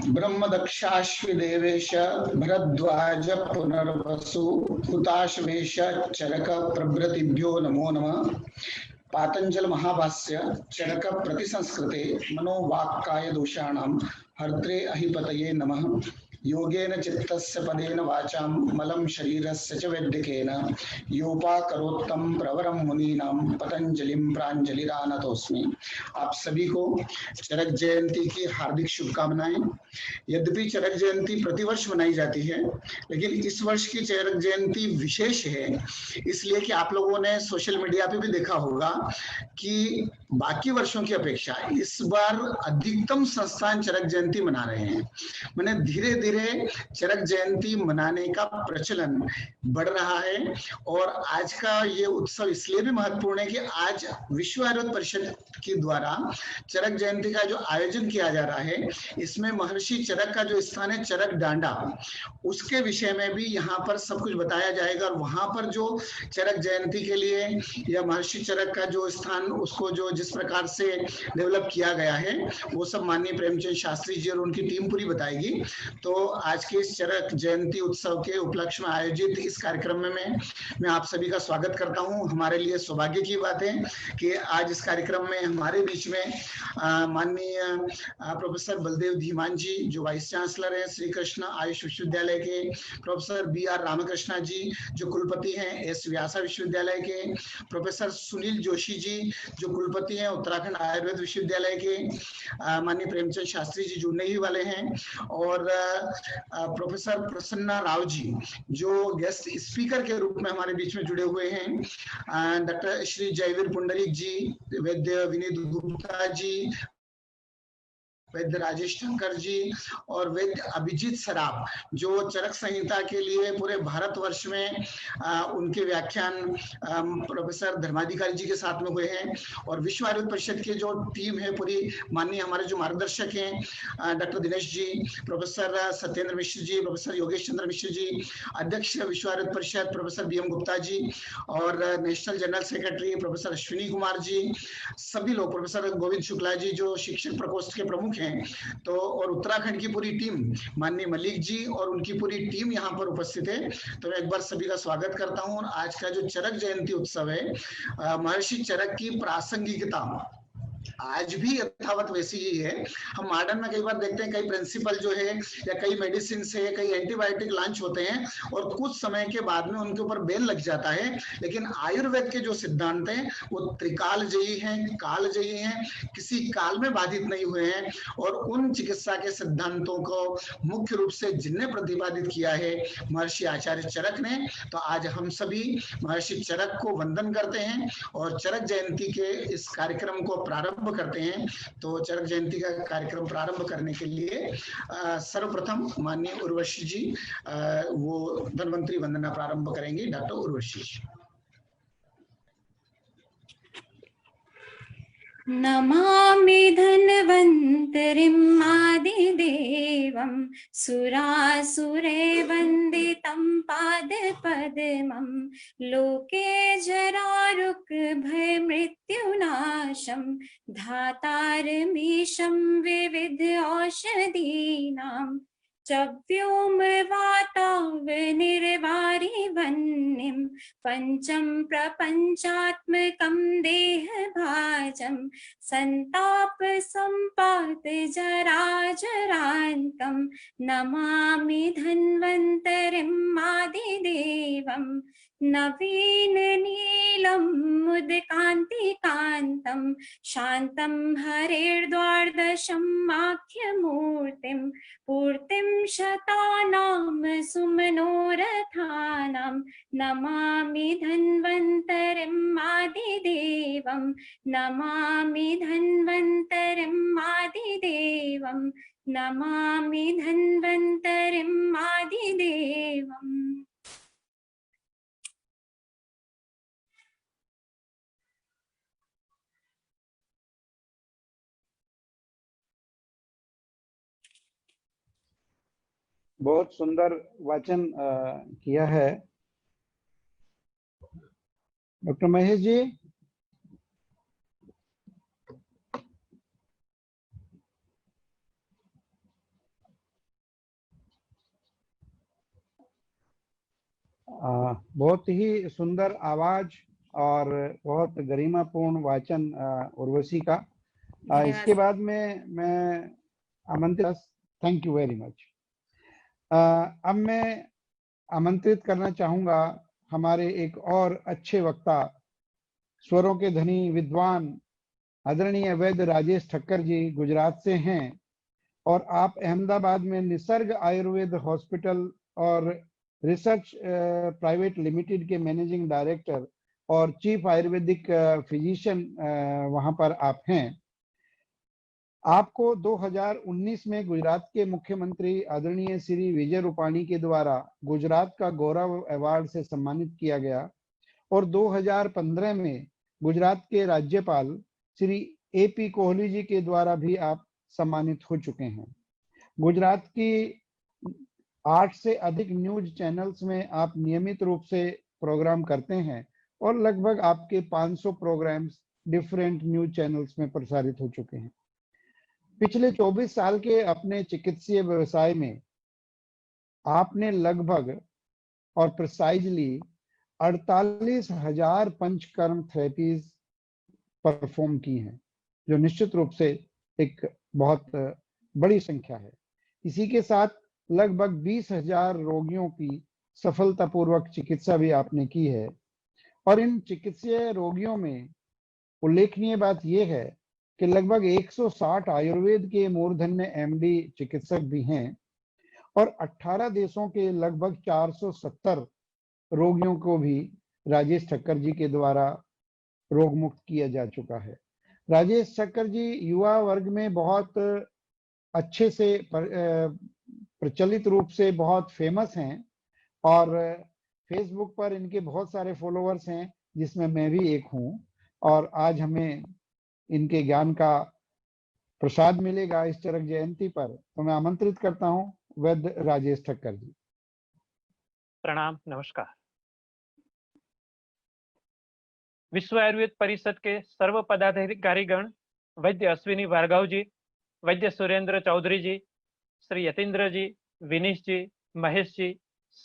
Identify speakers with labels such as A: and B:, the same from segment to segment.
A: ब्रह्मदक्षाश्विदेवेश भरद्वाज पुनर्वसु हुताशवेश चरक प्रभृतिभ्यो नमो नमः। पातंजल महाभाष्य चरक प्रतिसंस्कृते मनोवाक्काय दोषाणां हर्त्रे अहिपतये नमः। योगेन चित्तस्य पदेन वाचां मलं शरीरस्य च वैद्यकेन योपाकरोत्तम प्रवरं मुनीनां पतंजलिं प्राञ्जलिरानतोस्मि। आप सभी को चरक जयंती की हार्दिक शुभकामनाएं। यद्यपि चरक जयंती प्रतिवर्ष मनाई जाती है, लेकिन इस वर्ष की चरक जयंती विशेष है, इसलिए कि आप लोगों ने सोशल मीडिया पे भी देखा होगा कि बाकी वर्षों की अपेक्षा इस बार अधिकतम संस्थान चरक जयंती मना रहे हैं। मैंने धीरे धीरे चरक जयंती मनाने का प्रचलन बढ़ रहा है। और आज का ये उत्सव इसलिए भी महत्वपूर्ण है कि आज विश्व आयुर्वेद परिषद के द्वारा चरक जयंती का जो आयोजन किया जा रहा है, इसमें महर्षि चरक का जो स्थान है चरक डांडा, उसके विषय में भी यहाँ पर सब कुछ बताया जाएगा। और वहां पर जो चरक जयंती के लिए या महर्षि चरक का जो स्थान, उसको जो जिस प्रकार से डेवलप किया गया है, वो सब माननीय प्रेमचंद शास्त्री जी और उनकी टीम पूरी बताएगी। तो आज के इस चरक जयंती उत्सव के उपलक्ष्य में आयोजित इस कार्यक्रम में मैं आप सभी का स्वागत करता हूं। हमारे लिए सौभाग्य की बात है कि आज इस कार्यक्रम में हमारे बीच में माननीय प्रोफेसर बलदेव धीमान जी, जो वाइस चांसलर हैं श्री कृष्ण आयुष विश्वविद्यालय के, प्रोफेसर बी.आर. रामकृष्णा जी, जो कुलपति हैं एस व्यासा विश्वविद्यालय के, प्रोफेसर सुनील जोशी जी, जो कुलपति हैं उत्तराखंड आयुर्वेद विश्वविद्यालय के, माननीय प्रेमचंद शास्त्री जी जुड़ने ही वाले हैं, और प्रोफेसर प्रसन्ना राव जी, जो गेस्ट स्पीकर के रूप में हमारे बीच में जुड़े हुए हैं, डॉक्टर श्री जयवीर पुंडरीक जी, वैद्य विनीत गुप्ता जी, वैद्य राजेश शंकर जी और वैद्य अभिजीत सराफ, जो चरक संहिता के लिए पूरे भारतवर्ष में उनके व्याख्यान प्रोफेसर धर्माधिकारी जी के साथ में हुए हैं। और विश्व आयुर्वेद परिषद की जो टीम है पूरी, माननीय हमारे जो मार्गदर्शक हैं doctor Dinesh ji, professor Satyendra Mishra ji, professor Yogesh Chandra Mishra ji, अध्यक्ष विश्व आयुर्वेद परिषद प्रोफेसर बी.एम. गुप्ता जी, और national general secretary professor Ashwini Kumar ji, सभी लोग, प्रोफेसर गोविंद शुक्ला जी जो शिक्षक प्रकोष्ठ के प्रमुख हैं, तो और उत्तराखंड की पूरी टीम, माननीय मलिक जी और उनकी पूरी टीम यहाँ पर उपस्थित है। तो मैं एक बार सभी का स्वागत करता हूँ। और आज का जो चरक जयंती उत्सव है, महर्षि चरक की प्रासंगिकता आज भी यथावत वैसी ही है। हम मॉडर्न में कई बार देखते हैं कई प्रिंसिपल जो है या कई मेडिसिन है, कई एंटीबायोटिक लॉन्च होते हैं और कुछ समय के बाद में उनके ऊपर बैन लग जाता है, लेकिन आयुर्वेद के जो सिद्धांत हैं वो त्रिकालजयी हैं, कालजयी हैं, किसी काल में बाधित नहीं हुए हैं। और उन चिकित्सा के सिद्धांतों को मुख्य रूप से जिनने प्रतिपादित किया है महर्षि आचार्य चरक ने, तो आज हम सभी महर्षि चरक को वंदन करते हैं और चरक जयंती के इस कार्यक्रम को प्रारंभ करते हैं। तो चरक जयंती का कार्यक्रम प्रारंभ करने के लिए सर्वप्रथम माननीय उर्वशी जी वो धन्वंतरी वंदना प्रारंभ करेंगी। डॉक्टर उर्वशी जी।
B: नमामि धन्वन्तरिम् आदिदेवं सुरासुरैर्वन्दितं पादपद्मं लोके जरारुग्भयमृत्युनाशं धातारमीशं विविध औषधीनां चव्योमवातावनिर्वारिवह्निं पंचम प्रपंचात्मकं देहभाजं संताप संपात जराजरान्तं नमामि धन्वन्तरिम् आदिदेवं नवीन नीलं मुदकान्तिकान्तं शान्तं हरेर्द्वादशं आख्यमूर्तिं पूर्तिं शतानां सुमनोरथानां नमामि धन्वन्तरिम् आदिदेवं नमामि धन्वन्तरिम् आदिदेवं नमामि धन्वन्तरिम् आदिदेवम्।
C: बहुत सुंदर वाचन किया है डॉक्टर महेश जी। बहुत ही सुंदर आवाज और बहुत गरिमापूर्ण वाचन उर्वशी का। इसके बाद में मैं आमंत्रित, थैंक यू वेरी मच। अब मैं आमंत्रित करना चाहूंगा हमारे एक और अच्छे वक्ता, स्वरों के धनी विद्वान आदरणीय वैद्य राजेश ठक्कर जी गुजरात से हैं और आप अहमदाबाद में निसर्ग आयुर्वेद हॉस्पिटल और रिसर्च प्राइवेट लिमिटेड के मैनेजिंग डायरेक्टर और चीफ आयुर्वेदिक फिजिशियन वहां पर आप हैं। आपको 2019 में गुजरात के मुख्यमंत्री आदरणीय श्री विजय रूपाणी के द्वारा गुजरात का गौरव अवार्ड से सम्मानित किया गया और 2015 में गुजरात के राज्यपाल श्री AP कोहली जी के द्वारा भी आप सम्मानित हो चुके हैं। गुजरात की 8 से अधिक न्यूज चैनल्स में आप नियमित रूप से प्रोग्राम करते हैं और लगभग आपके 500 प्रोग्राम्स डिफरेंट न्यूज चैनल्स में प्रसारित हो चुके हैं। पिछले 24 साल के अपने चिकित्सीय व्यवसाय में आपने लगभग और प्रिसाइजली 48,000 पंचकर्म थेरेपीज परफॉर्म की हैं, जो निश्चित रूप से एक बहुत बड़ी संख्या है। इसी के साथ लगभग 20,000 रोगियों की सफलतापूर्वक चिकित्सा भी आपने की है और इन चिकित्सीय रोगियों में उल्लेखनीय बात यह है कि लगभग 160 आयुर्वेद के मूर्धन्य MD चिकित्सक भी हैं और 18 देशों के लगभग 470 रोगियों को भी राजेश ठक्कर जी के द्वारा रोग मुक्त किया जा चुका है। राजेश ठक्कर जी युवा वर्ग में बहुत अच्छे से प्रचलित रूप से बहुत फेमस हैं और फेसबुक पर इनके बहुत सारे फॉलोअर्स हैं, जिसमें मैं भी एक हूं और आज हमें इनके ज्ञान का प्रसाद मिलेगा इस चरक जयंती पर। तो मैं आमंत्रित करता हूं वैद्य राजेश ठक्कर जी।
D: प्रणाम, नमस्कार। विश्व आयुर्वेद परिषद के सर्व पदाधिकारीगण, वैद्य अश्विनी भार्गव जी, वैद्य सुरेंद्र चौधरी जी, श्री यतीन्द्र जी, विनीश जी, महेश जी,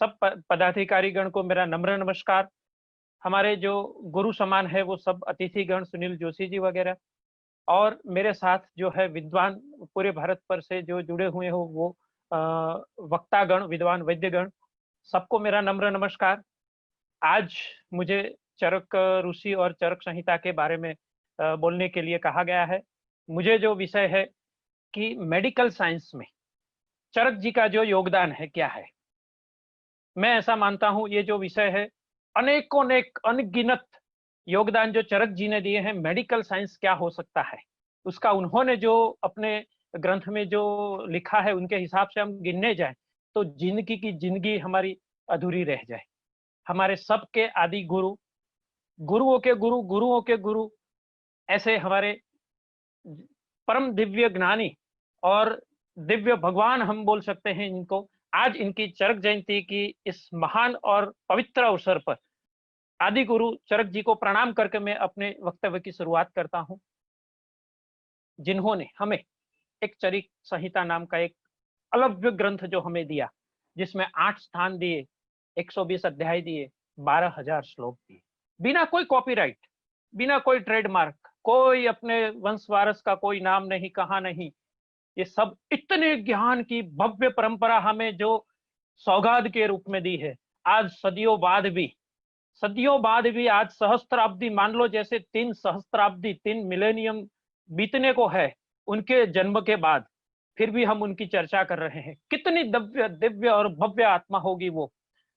D: सब पदाधिकारीगण को मेरा नम्र नमस्कार। हमारे जो गुरु समान है वो सब अतिथिगण, सुनील जोशी जी वगैरह, और मेरे साथ जो है विद्वान पूरे भारत पर से जो जुड़े हुए हो वो वक्तागण, विद्वान वैद्यगण, सबको मेरा नम्र नमस्कार। आज मुझे चरक ऋषि और चरक संहिता के बारे में बोलने के लिए कहा गया है। मुझे जो विषय है कि मेडिकल साइंस में चरक जी का जो योगदान है क्या है, मैं ऐसा मानता हूं ये जो विषय है अनेकों अनगिनत योगदान जो चरक जी ने दिए हैं। मेडिकल साइंस क्या हो सकता है उसका उन्होंने जो अपने ग्रंथ में जो लिखा है उनके हिसाब से हम गिनने जाएं तो जिंदगी की जिंदगी हमारी अधूरी रह जाए। हमारे सबके आदि गुरु, गुरुओं के गुरु, गुरुओं के गुरु, ऐसे हमारे परम दिव्य ज्ञानी और दिव्य भगवान हम बोल सकते हैं इनको। आज इनकी चरक जयंती की इस महान और पवित्र अवसर पर आदि गुरु चरक जी को प्रणाम करके मैं अपने वक्तव्य की शुरुआत करता हूं, जिन्होंने हमें एक चरक संहिता नाम का एक अलभ्य ग्रंथ जो हमें दिया, जिसमें 8 स्थान दिए, 120 अध्याय दिए, 12,000 श्लोक दिए, बिना कोई कॉपीराइट, बिना कोई ट्रेडमार्क, कोई अपने वंश वारस का कोई नाम नहीं, कहा नहीं। ये सब इतने ज्ञान की भव्य परंपरा हमें जो सौगात के रूप में दी है, आज सदियों बाद भी आज सहस्त्राब्दी मान लो, जैसे 3 सहस्त्राब्दी, 3 मिलेनियम बीतने को है उनके जन्म के बाद, फिर भी हम उनकी चर्चा कर रहे हैं। कितनी दिव्य और भव्य आत्मा होगी वो।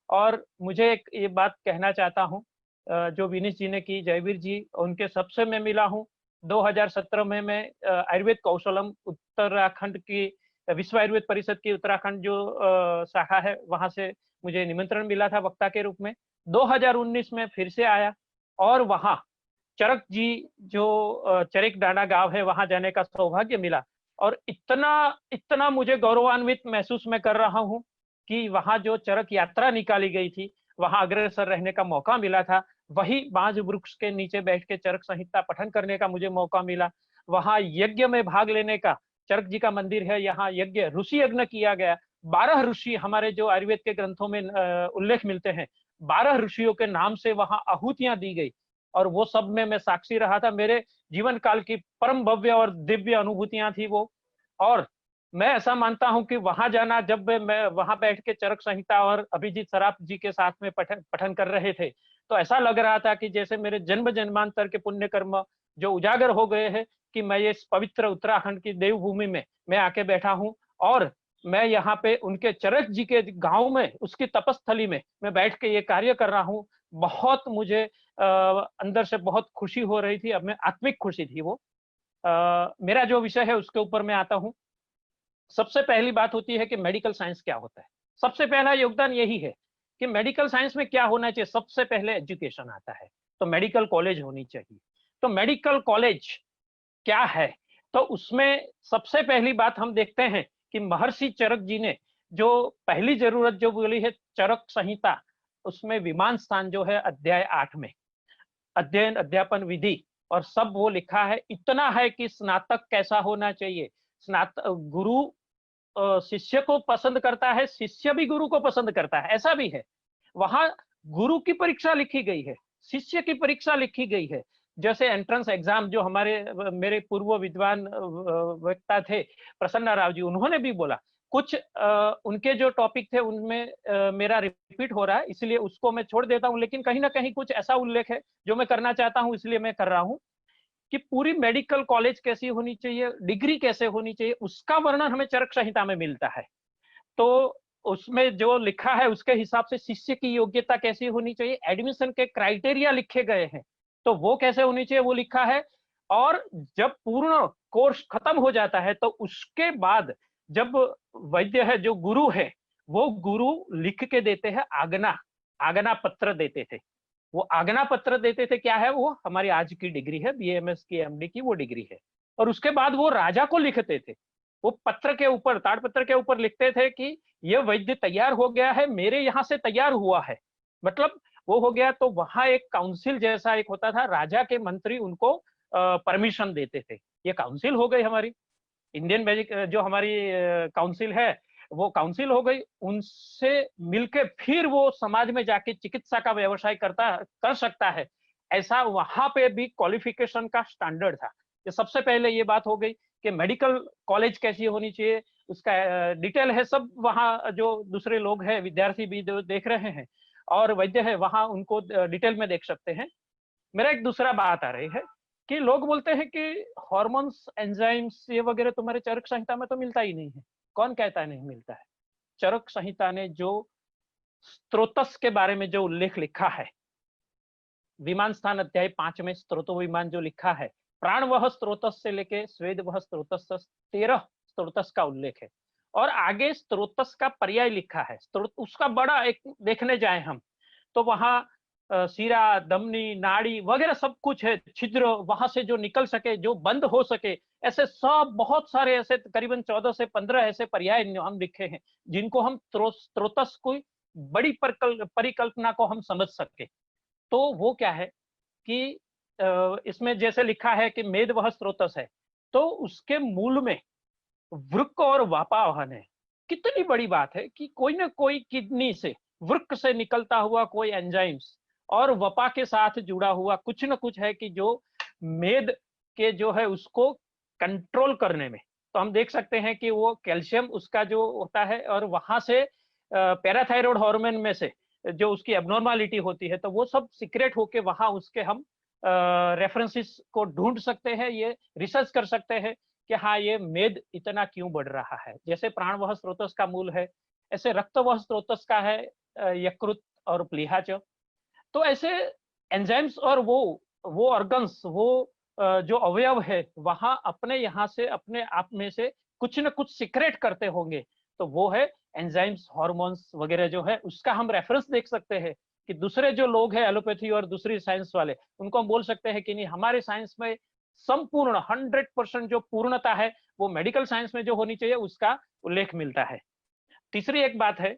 D: और मुझे एक ये बात कहना चाहता हूँ, जो विनीश जी ने की, जयवीर जी, उनके सबसे मैं मिला हूँ। 2017 में मैं आयुर्वेद कौशलम उत्तराखंड की, विश्व आयुर्वेद परिषद की उत्तराखंड जो शाखा है, वहां से मुझे निमंत्रण मिला था वक्ता के रूप में। 2019 में फिर से आया और वहां चरक जी जो चरक डांडा गांव है वहां जाने का सौभाग्य मिला और इतना मुझे गौरवान्वित महसूस मैं कर रहा हूं कि वहां जो चरक यात्रा निकाली गई थी वहां अग्रसर रहने का मौका मिला था। वही बांज वृक्ष के नीचे बैठ के चरक संहिता पठन करने का मुझे मौका मिला। वहां यज्ञ में भाग लेने का, चरक जी का मंदिर है, यहाँ यज्ञ ऋषि यज्ञ किया गया। 12 ऋषि हमारे जो आयुर्वेद के ग्रंथों में उल्लेख मिलते हैं 12 ऋषियों के नाम से वहां आहुतियां दी गई, और वो सब में मैं साक्षी रहा था। मेरे जीवन काल की परम भव्य और दिव्य अनुभूतियां थी वो। और मैं ऐसा मानता हूं कि वहां जाना, जब मैं वहां बैठ के चरक संहिता और अभिजीत सराफ जी के साथ में पठन कर रहे थे, तो ऐसा लग रहा था कि जैसे मेरे जन्म जन्मांतर के पुण्य कर्म जो उजागर हो गए हैं, कि मैं ये पवित्र उत्तराखंड की देवभूमि में मैं आके बैठा हूं, और मैं यहाँ पे उनके चरक जी के गांव में, उसकी तपस्थली में मैं बैठ के ये कार्य कर रहा हूँ। बहुत मुझे अंदर से बहुत खुशी हो रही थी। अब मैं आत्मिक खुशी थी वो। मेरा जो विषय है उसके ऊपर मैं आता हूँ। सबसे पहली बात होती है कि मेडिकल साइंस क्या होता है। सबसे पहला योगदान यही है कि मेडिकल साइंस में क्या होना चाहिए। सबसे पहले एजुकेशन आता है, तो मेडिकल कॉलेज होनी चाहिए। तो मेडिकल कॉलेज क्या है, तो उसमें सबसे पहली बात हम देखते हैं कि महर्षि चरक जी ने जो पहली जरूरत जो बोली है, चरक संहिता, उसमें विमान स्थान जो है अध्याय 8 में अध्ययन अध्यापन विधि और सब वो लिखा है। इतना है कि स्नातक कैसा होना चाहिए। स्नातक गुरु शिष्य को पसंद करता है, शिष्य भी गुरु को पसंद करता है, ऐसा भी है। वहां गुरु की परीक्षा लिखी गई है, शिष्य की परीक्षा लिखी गई है। जैसे एंट्रेंस एग्जाम जो मेरे पूर्व विद्वान वक्ता थे प्रसन्न राव जी, उन्होंने भी बोला कुछ उनके जो टॉपिक थे उनमें मेरा रिपीट हो रहा है, इसलिए उसको मैं छोड़ देता हूं, लेकिन कहीं ना कहीं कुछ ऐसा उल्लेख है जो मैं करना चाहता हूं, इसलिए मैं कर रहा हूं कि पूरी मेडिकल कॉलेज कैसी होनी चाहिए, डिग्री कैसे होनी चाहिए, उसका वर्णन हमें चरक संहिता में मिलता है। तो उसमें जो लिखा है उसके हिसाब से शिष्य की योग्यता कैसी होनी चाहिए, एडमिशन के क्राइटेरिया लिखे गए हैं, तो वो कैसे होनी चाहिए वो लिखा है। और जब पूर्ण कोर्स खत्म हो जाता है तो उसके बाद जब वैद्य है, जो गुरु है, वो गुरु लिख के देते हैं आज्ञा, आज्ञा पत्र देते थे। वो आज्ञा पत्र देते थे, क्या है वो, हमारी आज की डिग्री है, बीएमएस की, एमडी की वो डिग्री है। और उसके बाद वो राजा को लिखते थे, वो पत्र के ऊपर, ताड़पत्र के ऊपर लिखते थे कि ये वैद्य तैयार हो गया है, मेरे यहाँ से तैयार हुआ है, मतलब वो हो गया। तो वहां एक काउंसिल जैसा एक होता था, राजा के मंत्री उनको परमिशन देते थे। ये काउंसिल हो गई हमारी इंडियन मैजिक, जो हमारी काउंसिल है वो काउंसिल हो गई। उनसे मिलके फिर वो समाज में जाके चिकित्सा का व्यवसाय कर सकता है, ऐसा वहां पे भी क्वालिफिकेशन का स्टैंडर्ड था। ये सबसे पहले ये बात हो गई कि मेडिकल कॉलेज कैसी होनी चाहिए, उसका डिटेल है सब। वहाँ जो दूसरे लोग हैं, विद्यार्थी भी देख रहे हैं और वैद्य है, वहां उनको डिटेल में देख सकते हैं। मेरा एक दूसरा बात आ रही है कि लोग बोलते हैं कि हॉर्मोन्स, एंजाइम्स ये वगैरह तुम्हारे चरक संहिता में तो मिलता ही नहीं है। कौन कहता है नहीं मिलता है? चरक संहिता ने जो स्त्रोतस के बारे में जो उल्लेख लिखा है, विमान स्थान अध्याय 5 में स्त्रोतो विमान जो लिखा है, प्राण वह स्त्रोतस से लेके स्वेद वह स्त्रोतस, 13 स्त्रोतस का उल्लेख है। और आगे स्त्रोतस का पर्याय लिखा है, स्त्रोत उसका बड़ा एक देखने जाए हम तो वहां सीरा, दमनी, नाड़ी वगैरह सब कुछ है, छिद्र वहां से जो निकल सके, जो बंद हो सके, ऐसे सब बहुत सारे ऐसे करीबन 14 से 15 ऐसे पर्याय हम लिखे हैं, जिनको हम स्त्रोतस को बड़ी परिकल्पना को हम समझ सके। तो वो क्या है कि इसमें जैसे लिखा है कि मेद वह स्त्रोतस है, तो उसके मूल में वृक्क और वापावहन है। कितनी बड़ी बात है कि कोई ना कोई किडनी से, वृक्क से निकलता हुआ कोई एंजाइम्स और वपा के साथ जुड़ा हुआ कुछ ना कुछ है कि जो मेद के जो है उसको कंट्रोल करने में। तो हम देख सकते हैं कि वो कैल्शियम उसका जो होता है, और वहां से पैराथायरॉयड हार्मोन में से जो उसकी एबनॉर्मालिटी होती है, तो वो सब सीक्रेट होके वहां उसके हम रेफरेंसेस को ढूंढ सकते हैं, ये रिसर्च कर सकते हैं कि हाँ ये मेद इतना क्यों बढ़ रहा है। जैसे प्राण वह स्रोतस का मूल है, ऐसे रक्त वह स्रोतस का है यकृत और प्लीहाच। तो ऐसे एंजाइम्स और वो ऑर्गन्स, वो जो अवयव है वहां अपने यहाँ से अपने आप में से कुछ न कुछ सीक्रेट करते होंगे, तो वो है एंजाइम्स, हार्मोन्स वगैरह जो है उसका हम रेफरेंस देख सकते हैं। कि दूसरे जो लोग हैं एलोपैथी और दूसरी साइंस वाले, उनको हम बोल सकते हैं कि नहीं, हमारे साइंस में संपूर्ण 100% जो पूर्णता है वो मेडिकल साइंस में जो होनी चाहिए उसका उल्लेख मिलता है। तीसरी एक बात है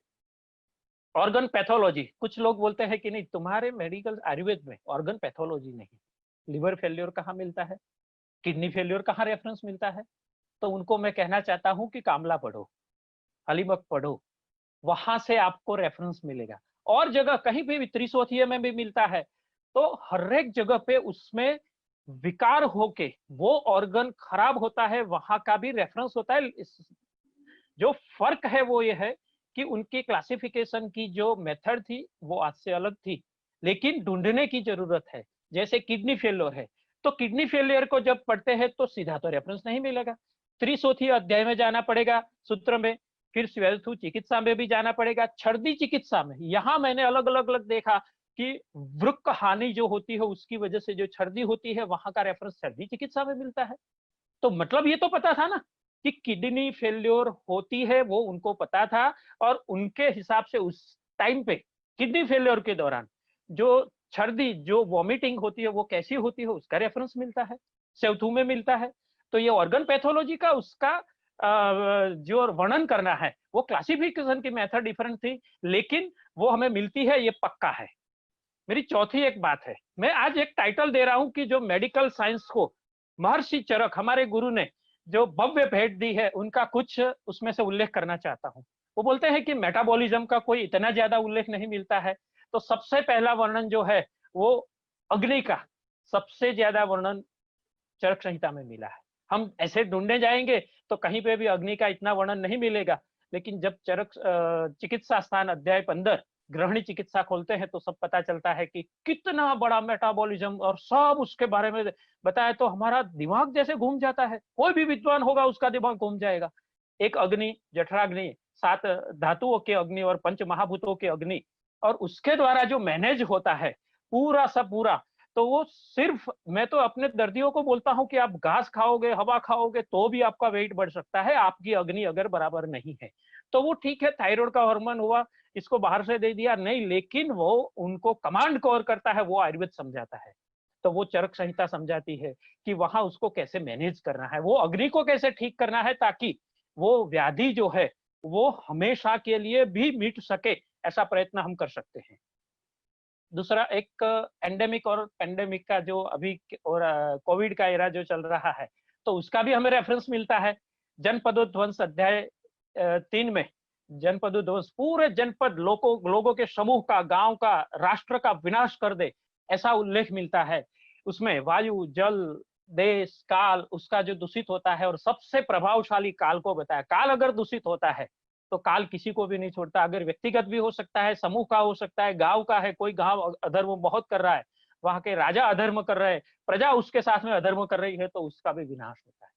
D: ऑर्गन पैथोलॉजी। कुछ लोग बोलते हैं कि नहीं, तुम्हारे मेडिकल आयुर्वेद में ऑर्गन पैथोलॉजी नहीं, लिवर फेल्योर कहाँ मिलता है, किडनी फेल्योर कहाँ रेफरेंस मिलता है। तो उनको मैं कहना चाहता हूं कि कामला पढ़ो, हलीमक पढ़ो, वहां से आपको रेफरेंस मिलेगा। और जगह कहीं भी त्रिशोथीय में भी मिलता है। तो हर एक जगह पे उसमें विकार होके वो ऑर्गन खराब होता है, वहां का भी रेफरेंस होता है। जो फर्क है वो ये है कि उनकी क्लासिफिकेशन की जो मेथड थी वो आज से अलग थी, लेकिन ढूंढने की जरूरत है। जैसे किडनी फेलियर है, तो किडनी फेलियर को जब पढ़ते हैं तो सीधा तो रेफरेंस नहीं मिलेगा, त्रिशोथी अध्याय में जाना पड़ेगा सूत्र में, फिर स्वेल्थु चिकित्सा में भी जाना पड़ेगा, छर्दी चिकित्सा में। यहाँ मैंने अलग अलग देखा कि वृक्क हानि जो होती है उसकी वजह से जो छर्दी होती है, वहां का रेफरेंस छर्दी चिकित्सा में मिलता है। तो मतलब ये तो पता था ना कि किडनी फेल्योर होती है, वो उनको पता था, और उनके हिसाब से उस टाइम पे किडनी फेल्योर के दौरान जो छर्दी, जो वॉमिटिंग होती है वो कैसी होती है उसका रेफरेंस मिलता है, सेवथू में मिलता है। तो ये ऑर्गन पैथोलॉजी का उसका जो वर्णन करना है, वो क्लासिफिकेशन की मेथड डिफरेंट थी, लेकिन वो हमें मिलती है, ये पक्का है। मेरी चौथी एक बात है, मैं आज एक टाइटल दे रहा हूं कि जो मेडिकल साइंस को महर्षि चरक हमारे गुरु ने जो भव्य भेंट दी है, उनका कुछ उसमें से उल्लेख करना चाहता हूं। वो बोलते हैं कि मेटाबॉलिज्म का कोई इतना ज्यादा उल्लेख नहीं मिलता है, तो सबसे पहला वर्णन जो है वो अग्नि का सबसे ज्यादा वर्णन चरक संहिता में मिला है। हम ऐसे ढूंढने जाएंगे तो कहीं पे भी अग्नि का इतना वर्णन नहीं मिलेगा, लेकिन जब चरक चिकित्सा स्थान अध्याय 15 ग्रहणी चिकित्सा खोलते हैं तो सब पता चलता है कि कितना बड़ा मेटाबॉलिज्म और सब उसके बारे में बताया, तो हमारा दिमाग जैसे घूम जाता है। कोई भी विद्वान होगा उसका दिमाग घूम जाएगा। एक अग्नि, जठराग्नि, 7 धातुओं के अग्नि और 5 महाभूतों के अग्नि, और उसके द्वारा जो मैनेज होता है पूरा सब पूरा, तो वो सिर्फ, मैं तो अपने दर्दियों को बोलता हूं कि आप घास खाओगे, हवा खाओगे तो भी आपका वेट बढ़ सकता है, आपकी अग्नि अगर बराबर नहीं है तो। वो ठीक है, थायराइड का हार्मोन हुआ, इसको बाहर से दे दिया नहीं, लेकिन वो उनको कमांड कौन करता है वो आयुर्वेद समझाता है। तो वो चरक संहिता समझाती है कि वहां उसको कैसे मैनेज करना है, वो अग्नि को कैसे ठीक करना है, ताकि वो व्याधि जो है वो हमेशा के लिए भी मिट सके, ऐसा प्रयत्न हम कर सकते हैं। दूसरा, एक एंडेमिक और पेंडेमिक का जो अभी और कोविड का एरा जो चल रहा है, तो उसका भी हमें रेफरेंस मिलता है। जनपदोध्वंस अध्याय 3 में जनपदोध्वंस पूरे जनपद लोगों के समूह का, गांव का, राष्ट्र का विनाश कर दे, ऐसा उल्लेख मिलता है। उसमें वायु, जल, देश, काल उसका जो दूषित होता है, और सबसे प्रभावशाली काल को बताया। काल अगर दूषित होता है तो काल किसी को भी नहीं छोड़ता, अगर व्यक्तिगत भी हो सकता है, समूह का हो सकता है, गांव का है, कोई गांव अधर्म बहुत कर रहा है, वहां के राजा अधर्म कर रहे हैं, प्रजा उसके साथ में अधर्म कर रही है, तो उसका भी विनाश होता है।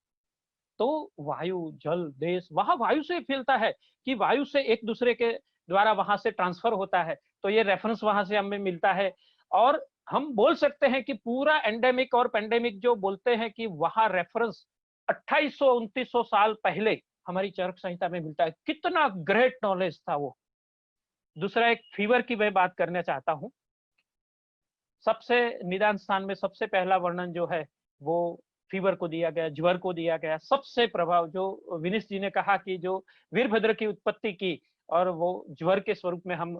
D: तो वायु, जल, देश, वहां वायु से फैलता है कि वायु से एक दूसरे के द्वारा वहां से ट्रांसफर होता है, तो ये रेफरेंस वहां से हमें मिलता है। और हम बोल सकते हैं कि पूरा एंडेमिक और पेंडेमिक जो बोलते हैं कि वहां रेफरेंस 2800-2900 साल पहले हमारी चरक संहिता में मिलता है। कितना ग्रेट नॉलेज था वो। दूसरा, एक फीवर की मैं बात करना चाहता हूं। सबसे निदान स्थान में सबसे पहला वर्णन जो है वो फीवर को दिया गया, ज्वर को दिया गया। सबसे प्रभाव जो विनीश जी ने कहा कि जो वीरभद्र की उत्पत्ति की, और वो ज्वर के स्वरूप में हम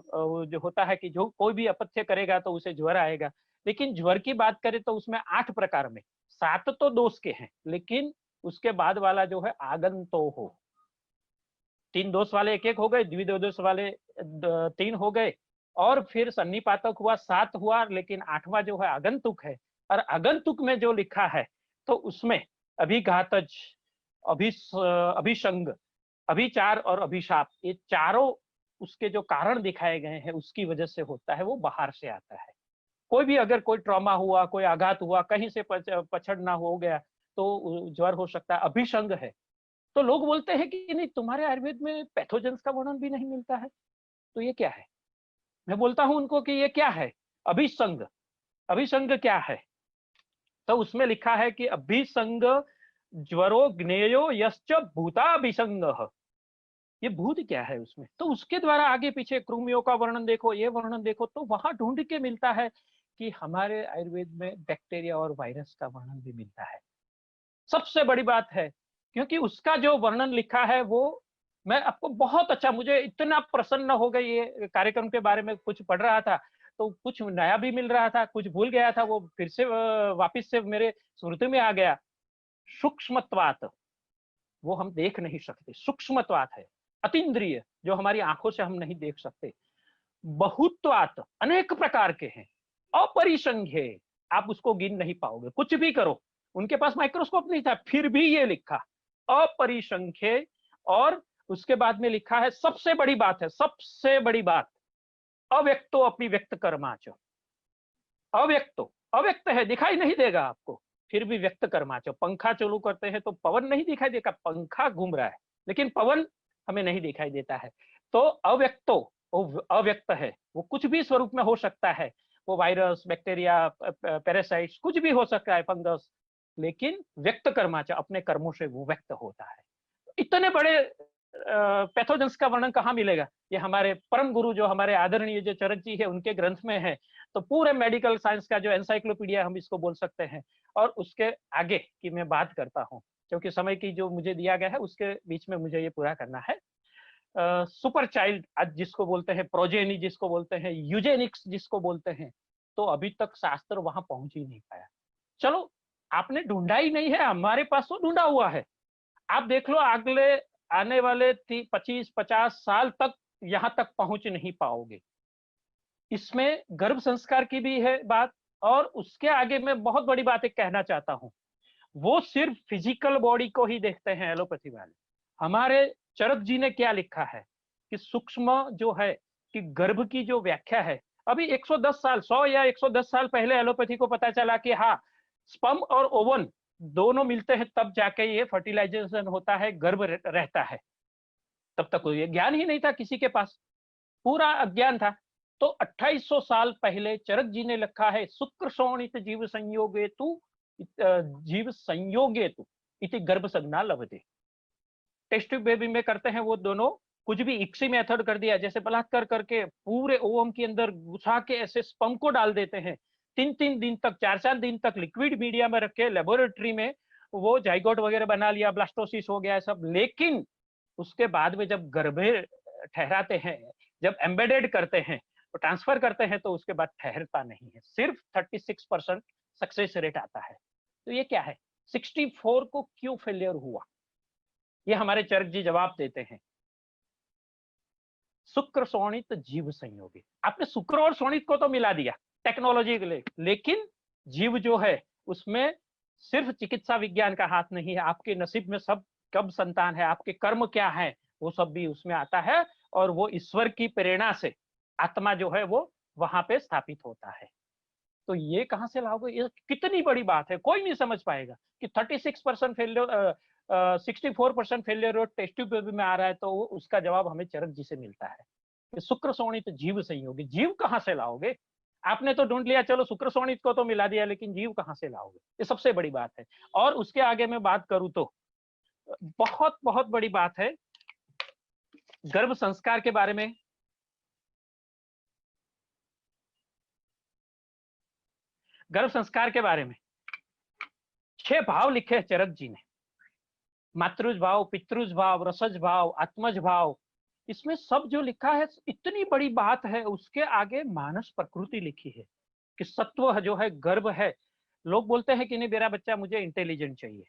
D: जो होता है कि जो कोई भी अपथ्य करेगा तो उसे ज्वर आएगा। लेकिन ज्वर की बात करें तो उसमें 8 प्रकार में 7 तो दोष के हैं, लेकिन उसके बाद वाला जो है आगंतो हो, 3 दोष वाले एक हो गए, द्विदोष वाले 3 हो गए, और फिर सन्निपातक हुआ 7 हुआ, लेकिन 8वां जो है आगंतुक है। और आगंतुक में जो लिखा है तो उसमें अभिघातज, अभिसंग, अभिचार और अभिशाप, ये चारों उसके जो कारण दिखाए गए हैं उसकी वजह से होता है, वो बाहर से आता है। कोई भी अगर कोई ट्रॉमा हुआ, कोई आघात हुआ, कहीं से पछड़ना हो गया तो ज्वर हो सकता है। अभिसंग है तो लोग बोलते हैं कि नहीं, तुम्हारे आयुर्वेद में पैथोजेंस का वर्णन भी नहीं मिलता है, तो ये क्या है? मैं बोलता हूं उनको कि ये क्या है अभिसंग। अभिसंग क्या है? तो उसमें लिखा है कि अभिसंग ज्वरो ज्ञेयो यश्च भूताभिसंग। ये भूत क्या है उसमें, तो उसके द्वारा आगे पीछे कृमियों का वर्णन देखो, ये वर्णन देखो, तो वहां ढूंढ के मिलता है कि हमारे आयुर्वेद में बैक्टीरिया और वायरस का वर्णन भी मिलता है। सबसे बड़ी बात है, क्योंकि उसका जो वर्णन लिखा है वो मैं आपको बहुत अच्छा, मुझे इतना प्रसन्न हो गई ये कार्यक्रम के बारे में, कुछ पढ़ रहा था तो कुछ नया भी मिल रहा था, कुछ भूल गया था, वो फिर से वापिस से मेरे स्मृति में आ गया। सूक्ष्मत्वात, वो हम देख नहीं सकते, सूक्ष्मत्वात है, अतीन्द्रिय, जो हमारी आंखों से हम नहीं देख सकते, बहुत्वात्, अनेक प्रकार के हैं, अपरिसंख्य, आप उसको गिन नहीं पाओगे, कुछ भी करो। उनके पास माइक्रोस्कोप नहीं था, फिर भी ये लिखा अपरिसंख्य। और उसके बाद में लिखा है, सबसे बड़ी बात है, सबसे बड़ी बात, अव्यक्तो अपनी व्यक्त कर्माच। अव्यक्तो, अव्यक्त है, दिखाई नहीं देगा आपको, फिर भी व्यक्त कर्माच। पंखा चालू करते हैं तो पवन नहीं दिखाई देगा, पंखा घूम रहा है, लेकिन पवन हमें नहीं दिखाई देता है। तो अव्यक्तो, वो अव्यक्त है, वो कुछ भी स्वरूप में हो सकता है, वो वायरस, बैक्टीरिया, पैरासाइट्स, कुछ भी हो सकता है, फंगस, लेकिन व्यक्त कर्माच, अपने कर्मों से वो व्यक्त होता है। इतने बड़े पैथोजेंस का वर्णन कहाँ मिलेगा? ये हमारे परम गुरु जो हमारे आदरणीय जो चरक जी है, उनके ग्रंथ में है। तो पूरे मेडिकल साइंस का जो एनसाइक्लोपीडिया हम इसको बोल सकते हैं। और उसके आगे की मैं बात करता हूँ, क्योंकि समय की जो मुझे दिया गया है उसके बीच में मुझे ये पूरा करना है। सुपर चाइल्ड आज जिसको बोलते हैं, प्रोजेनी जिसको बोलते हैं, यूजेनिक्स जिसको बोलते हैं, तो अभी तक शास्त्र वहां पहुंच ही नहीं पाया। चलो, आपने ढूंढा ही नहीं है, हमारे पास तो ढूंढा हुआ है। आप देख लो, अगले आने वाले 25-50 साल तक यहां तक पहुंच नहीं पाओगे। इसमें गर्भ संस्कार की भी है बात, और उसके आगे मैं बहुत बड़ी बात एक कहना चाहता हूं। वो सिर्फ फिजिकल बॉडी को ही देखते हैं एलोपैथी वाले। हमारे चरक जी ने क्या लिखा है कि सूक्ष्म जो है, कि गर्भ की जो व्याख्या है, अभी 110 साल, 100 या 110 साल पहले एलोपैथी को पता चला कि हाँ, स्पर्म और ओवन दोनों मिलते हैं तब जाके ये फर्टिलाइजेशन होता है, गर्भ रहता है। तब तक ये ज्ञान ही नहीं था किसी के पास, पूरा अज्ञान था। तो 2800 साल पहले चरक जी ने लिखा है, शुक्र शोणित जीव संयोगेतु, जीव संयोगेतु इति गर्भ संज्ञा लभते। टेस्ट ट्यूब बेबी में करते हैं वो दोनों, कुछ भी इक्सी मेथड कर दिया, जैसे बलात्कार करके पूरे ओवम के अंदर घुसा के ऐसे स्पर्म को डाल देते हैं, 3-3 दिन तक, 4-4 दिन तक लिक्विड मीडिया में रख के लेबोरेटरी में वो जाइगोट वगैरह बना लिया, ब्लास्टोसिस हो गया सब। लेकिन उसके बाद में जब गर्भे ठहराते हैं, जब एम्बेडेड करते हैं, तो ट्रांसफर करते हैं, तो उसके बाद ठहरता नहीं है, सिर्फ 36% सक्सेस रेट आता है। तो ये क्या है, 64 को क्यों फेलियर हुआ? ये हमारे चरक जी जवाब देते हैं, शुक्र शोणित जीव संयोगी। आपने शुक्र और शोणित को तो मिला दिया टेक्नोलॉजी के लिए, लेकिन जीव जो है उसमें सिर्फ चिकित्सा विज्ञान का हाथ नहीं है, आपके नसीब में सब कब संतान है, आपके कर्म क्या है, वो सब भी उसमें आता है। और वो ईश्वर की प्रेरणा से आत्मा जो है वो वहां पे स्थापित होता है। तो ये कहां से लाओगे? ये कितनी बड़ी बात है, कोई नहीं समझ पाएगा कि 36% failure, 64% failure rate test tube baby में आ रहा है। तो उसका जवाब हमें चरक जी से मिलता है कि शुक्र शोणित जीव संयोगी। जीव कहां से लाओगे? आपने तो ढूंढ लिया, चलो शुक्र शोणित को तो मिला दिया, लेकिन जीव कहां से लाओगे? ये सबसे बड़ी बात है। और उसके आगे मैं बात करूं तो बहुत बहुत बड़ी बात है गर्भ संस्कार के बारे में। गर्भ संस्कार के बारे में 6 भाव लिखे हैं चरक जी ने, मातृज भाव, पितृज भाव, रसज भाव, आत्मज भाव। इसमें सब जो लिखा है, इतनी बड़ी बात है। उसके आगे मानस प्रकृति लिखी है कि सत्व जो है, गर्भ है। लोग बोलते हैं कि नहीं, मेरा बच्चा मुझे इंटेलिजेंट चाहिए।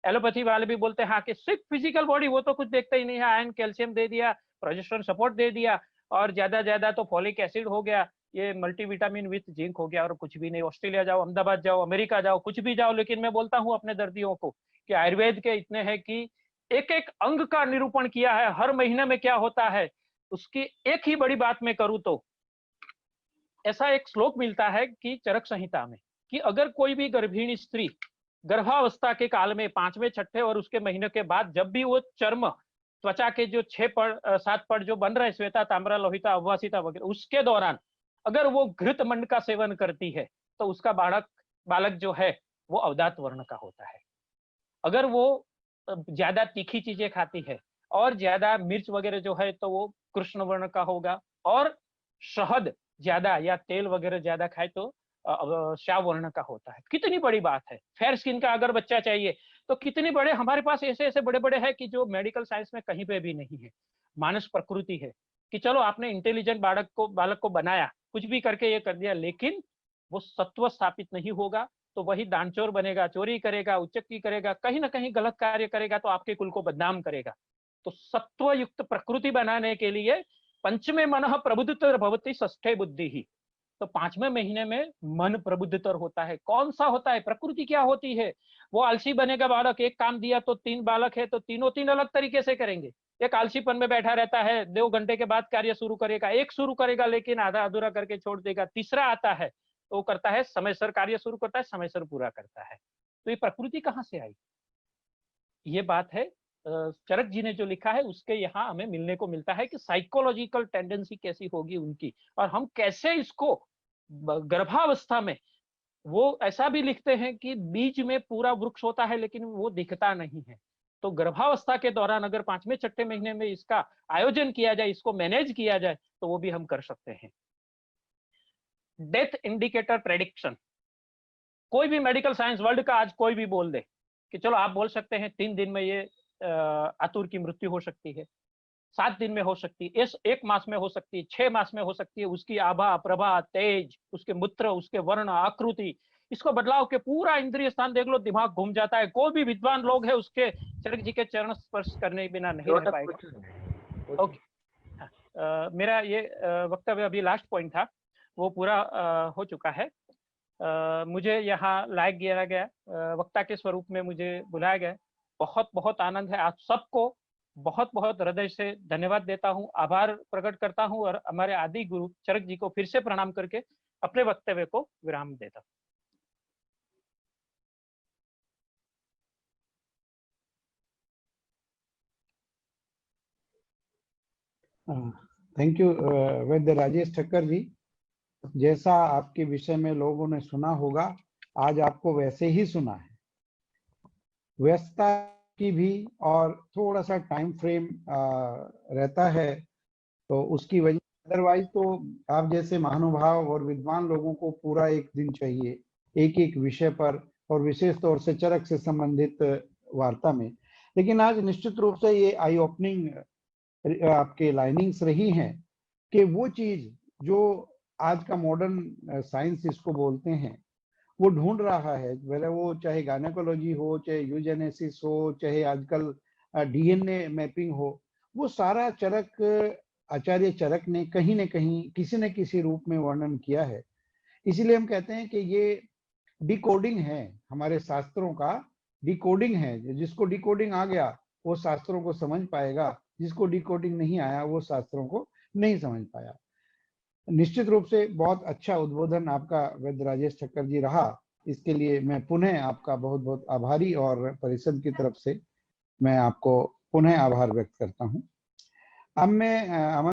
D: एलोपैथी वाले भी बोलते हैं हाँ कि सिर्फ फिजिकल बॉडी, वो तो कुछ देखते ही नहीं है, आयरन कैल्शियम दे दिया, प्रोजेस्टेरोन सपोर्ट दे दिया, और ज्यादा तो फॉलिक एसिड हो गया, ये मल्टीविटामिन विथ जिंक हो गया, और कुछ भी नहीं। ऑस्ट्रेलिया जाओ, अहमदाबाद जाओ, अमेरिका जाओ, कुछ भी जाओ, लेकिन मैं बोलता हूँ अपने दर्दियों को कि आयुर्वेद के इतने हैं कि एक एक अंग का निरूपण किया है, हर महीने में क्या होता है उसकी। एक ही बड़ी बात मैं करूँ तो ऐसा एक श्लोक मिलता है कि चरक संहिता में, कि अगर कोई भी गर्भिणी स्त्री गर्भावस्था के काल में 5वें 6ठे और उसके महीने के बाद, जब भी वो चर्म त्वचा के जो 6-7 पड़ जो बन रहे, श्वेता, ताम्रा, लोहिता, अववासिता वगैरह, उसके दौरान अगर वो घृत मंड का सेवन करती है, तो उसका बालक जो है वो अवदात वर्ण का होता है। अगर वो ज्यादा तीखी चीजें खाती है और ज्यादा मिर्च वगैरह जो है, तो वो कृष्ण वर्ण का होगा। और शहद ज्यादा या तेल वगैरह ज्यादा खाए तो श्याम वर्ण का होता है। कितनी बड़ी बात है। फेयर स्किन का अगर बच्चा चाहिए तो कितनी बड़े हमारे पास ऐसे ऐसे बड़े बड़े हैं कि जो मेडिकल साइंस में कहीं पे भी नहीं है। मानस प्रकृति है कि चलो आपने इंटेलिजेंट बालक को बनाया, कुछ भी करके ये कर दिया, लेकिन वो सत्व स्थापित नहीं होगा तो वही दानचोर बनेगा, चोरी करेगा, उच्चक्की करेगा, कहीं ना कहीं गलत कार्य करेगा, तो आपके कुल को बदनाम करेगा। तो सत्व युक्त प्रकृति बनाने के लिए पंचमे मनः प्रबुद्धतर भवति षष्ठे बुद्धि। तो 5वें महीने में मन प्रबुद्धतर होता है। कौन सा होता है? प्रकृति क्या होती है? वो आलसी बनेगा बालक, एक काम दिया तो 3 बालक है तो तीनों 3 अलग तरीके से करेंगे। एक आलसीपन में बैठा रहता है, 2 घंटे के बाद कार्य शुरू करेगा, एक शुरू करेगा लेकिन आधा अधूरा करके छोड़ देगा। तीसरा आता है तो वो करता है समयसर, कार्य शुरू करता है, समयसर पूरा करता है। तो ये प्रकृति कहाँ से आई? ये बात है चरक जी ने जो लिखा है उसके यहाँ हमें मिलने को मिलता है कि साइकोलॉजिकल टेंडेंसी कैसी होगी उनकी, और हम कैसे इसको गर्भावस्था में, वो ऐसा भी लिखते हैं कि बीज में पूरा वृक्ष होता है लेकिन वो दिखता नहीं है। तो गर्भावस्था के दौरान अगर 5वें छठे महीने में इसका आयोजन किया जाए, इसको मैनेज किया जाए, तो वो भी हम कर सकते हैं। डेथ इंडिकेटर प्रेडिक्शन, कोई भी मेडिकल साइंस वर्ल्ड का आज कोई भी बोल दे कि चलो आप बोल सकते हैं 3 दिन में ये आतुर की मृत्यु हो सकती है, 7 दिन में हो सकती है, 1 मास में हो सकती है, 6 मास में हो सकती है। उसकी आभा, प्रभा, तेज, उसके मूत्र, उसके वर्ण, आकृति, इसको बदलाव के पूरा इंद्रिय स्थान देख लो, दिमाग घूम जाता है। कोई भी विद्वान लोग है उसके चरक जी के चरण स्पर्श करने बिना नहीं रह पाएगा। ओके, मेरा ये वक्तव्य अभी लास्ट पॉइंट था, वो पूरा हो चुका है। मुझे यहाँ लायक किया गया, वक्ता के स्वरूप में मुझे बुलाया गया, बहुत बहुत आनंद है। आप सबको बहुत बहुत हृदय से धन्यवाद देता हूँ, आभार प्रकट करता हूँ, और हमारे आदि गुरु चरक जी को फिर से प्रणाम करके अपने वक्तव्य को विराम देता
C: हूँ। थैंक यू वैद्य राजेश ठक्कर जी। जैसा आपके विषय में लोगों ने सुना होगा, आज आपको वैसे ही सुना है। व्यस्तता की भी और थोड़ा सा टाइम फ्रेम रहता है, तो उसकी वजह, अदरवाइज तो आप जैसे महानुभाव और विद्वान लोगों को पूरा एक दिन चाहिए एक एक विषय पर, और विशेष तौर से चरक से संबंधित वार्ता में। लेकिन आज निश्चित रूप से ये आई ओपनिंग आपके लाइनिंग्स रही हैं कि वो चीज जो आज का मॉडर्न साइंस इसको बोलते हैं, वो ढूंढ रहा है, भले वो चाहे गायनेकोलॉजी हो, चाहे यूजेनेसिस हो, चाहे आजकल डीएनए मैपिंग हो, वो सारा चरक, आचार्य चरक ने कहीं न कहीं किसी न किसी रूप में वर्णन किया है। इसीलिए हम कहते हैं कि ये डिकोडिंग है, हमारे शास्त्रों का डिकोडिंग है। जिसको डिकोडिंग आ गया वो शास्त्रों को समझ पाएगा, जिसको डिकोडिंग नहीं आया वो शास्त्रों को नहीं समझ पाया। निश्चित रूप से बहुत अच्छा उद्बोधन आपका वैद्य राजेश ठक्कर जी रहा। इसके लिए मैं पुनः आपका बहुत बहुत आभारी, और परिषद की तरफ से मैं आपको पुनः आभार व्यक्त करता हूं। अब मैं